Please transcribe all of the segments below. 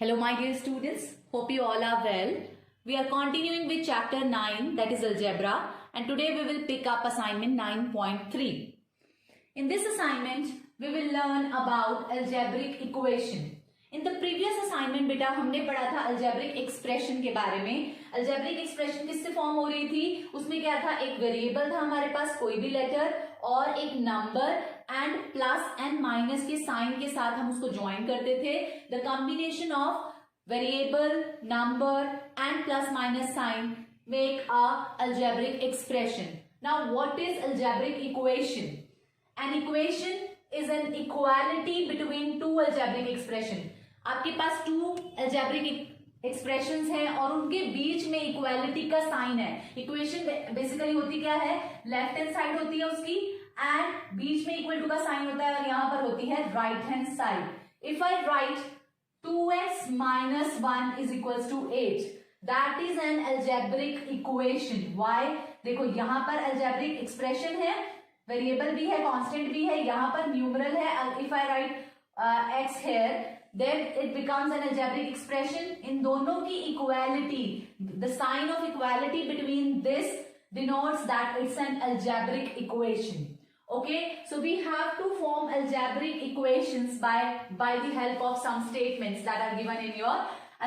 Hello my dear students, hope you all are well. We are continuing with chapter 9, that is algebra, and today we will pick up assignment 9.3. In this assignment, we will learn about algebraic equation. In the previous assignment बेटा हमने पढ़ा था algebraic expression के बारे में. algebraic expression किससे form हो रही थी? उसमें क्या था, एक वेरिएबल था हमारे पास, कोई भी लेटर, और एक number and plus and minus के साइन के साथ हम उसको ज्वाइन करते थे. The combination of variable, number and plus minus sign make a algebraic expression. Now what is algebraic equation? An equation is an equality between two algebraic expression. आपके पास to algebraic expressions हैं और उनके बीच में equality का sign है. Equation basically होती क्या है, लेफ्ट हैंड साइड होती है उसकी एंड बीच में इक्वल टू का साइन होता है और यहां पर होती है right hand side. If I right 2x minus 1 is equals to 8, that is an algebraic equation. Why? देखो यहां पर algebraic expression है, वेरिएबल भी है, कांस्टेंट भी है, यहां पर न्यूमरल है. If I right x here, then it becomes an algebraic expression. इन दोनों की equality, the sign of equality between this denotes that it's an algebraic equation. Okay, so we have to form algebraic equations by the help of some statements that are given in your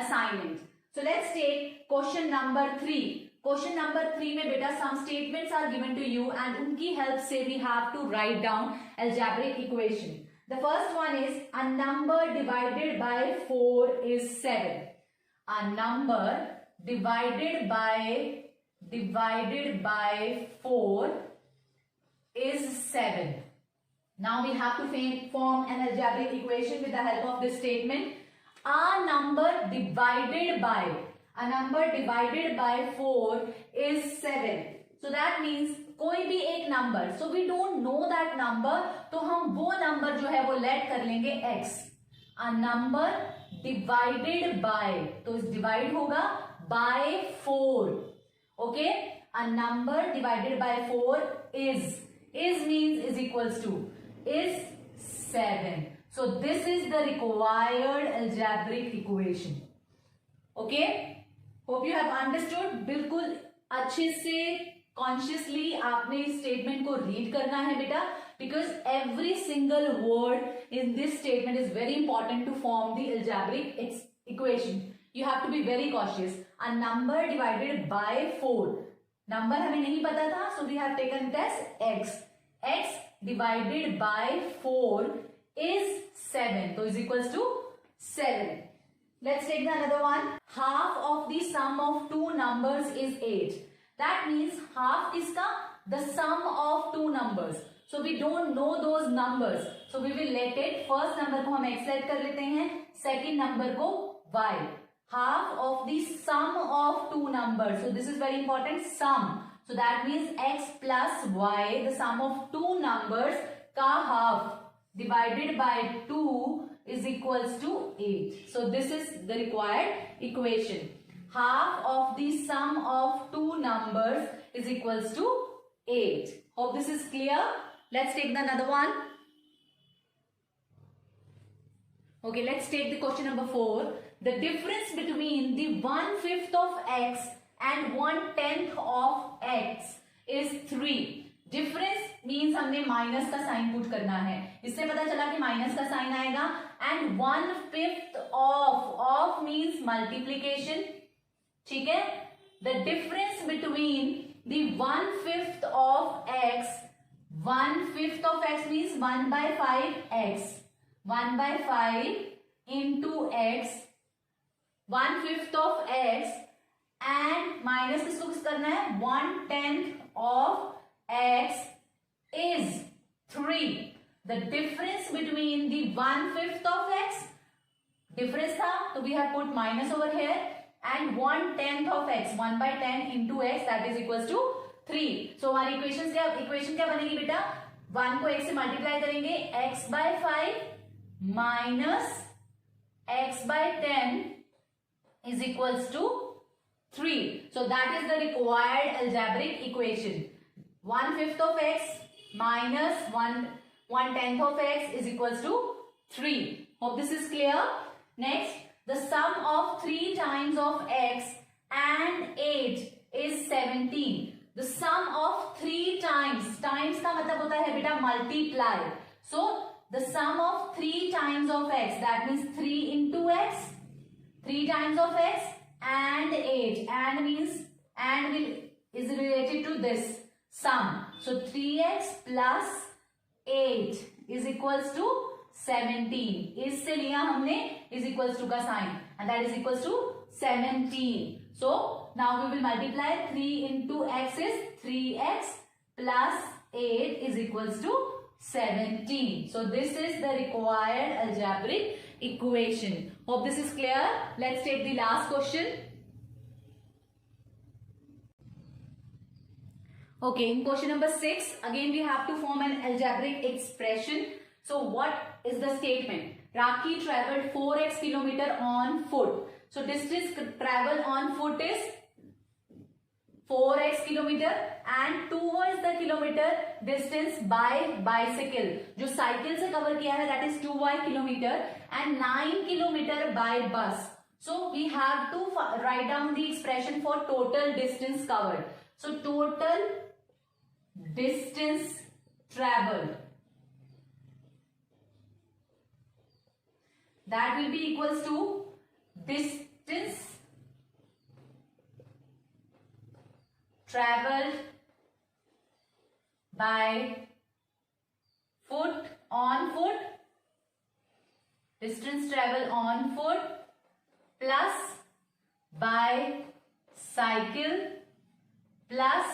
assignment. So let's take question number 3. Question number 3 में बेटा some statements are given to you and उनकी help से we have to write down algebraic equation. The first one is a number divided by 4 is 7. A number divided by 4 is 7. Now we have to form an algebraic equation with the help of this statement. A number divided by 4 is 7. So that means कोई भी एक number, so we don't know that number, तो हम वो number जो है वो late कर लेंगे x. A number divided by, तो डिवाइड होगा by 4. Okay, a number divided by 4 is means is equals to is 7. So this is the required algebraic equation. Okay, hope you have understood. बिल्कुल अच्छे से consciously आपने इस statement को read करना है बेटा, because every single word in this statement is very important to form the algebraic equation. You have to be very cautious. A number divided by 4. Number हमें नहीं पता था, so we have taken it as x. x divided by 4 is 7, so is equals to 7. Let's take the another one. Half of the sum of two numbers is 8. That means half is the sum of two numbers. So we don't know those numbers. So we will let it. First number को हम x let कर लेते हैं, second number को y. Half of the sum of two numbers. So this is very important, sum. So that means x plus y, the sum of two numbers का half divided by 2 is equals to 8. So this is the required equation. Half of the sum of two numbers is equals to 8. Hope this is clear. Let's take another one. Okay, let's take the question number 4. The difference between the 1/5 of x and 1/10 of x is 3. Difference means हमने minus का sign put करना है, इससे पता चला कि minus का sign आएगा. And 1/5 of means multiplication. ठीक है, the difference between the 1/5 of x, 1/5 of x means 1/5 x, 1/5 into x, 1/5 of x and minus किसको किस करना है, 1/10 of x is 3. The difference between the 1/5 of x, difference था तो we have put minus over here, and 1/10 of x, 1/10 into x, that is equals to 3. So हमारी equation क्या बनेगी बेटा, 1 को x से मल्टीप्लाई करेंगे, x by 5 minus x by 10 is equals to 3. So that is the required algebraic equation. 1/5 of x minus 1/10 of x is equals to 3. Hope this is clear. Next, the sum of 3 times of x and 8 is 17. The sum of 3 times का मतलब होता है बेटा multiply. So the sum of 3 times of x, that means 3 into x, 3 times of x and 8, and means and is related to this sum. So 3x plus 8 is equals to 17. इससे लिया हमने is equals to का sign, and that is equals to 17. So now we will multiply 3 into x is 3x plus 8 is equals to 17. So this is the required algebraic equation. Hope this is clear. Let's take the last question. Okay, in question number 6, again we have to form an algebraic expression. So what is the statement? Rakhi traveled 4x kilometer on foot. So distance travel on foot is 4x kilometer and towards the kilometer distance by bicycle. जो cycle से cover किया है that is 2y kilometer and 9 kilometer by bus. So we have to write down the expression for total distance covered. So total distance traveled, that will be equals to distance traveled by foot on foot, distance traveled on foot plus by cycle plus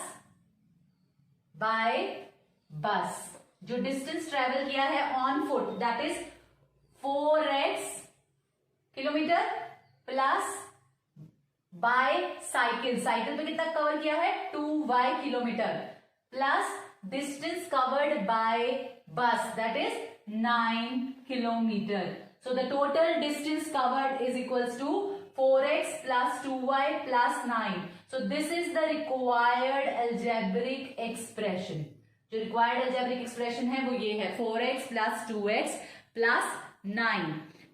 by bus. जो distance travel किया है on foot that is 4x kilometre plus by cycle, cycle पे कितना cover किया है 2y kilometre plus distance covered by bus that is 9 kilometre. So the total distance covered is equals to 4x plus 2y plus 9. So this is the required algebraic expression. जो required algebraic expression है वो ये है 4x plus 2x plus 9.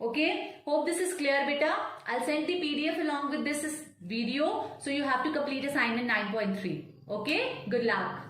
Okay, hope this is clear beta. I'll send the PDF along with this video. So you have to complete assignment 9.3. Okay, good luck.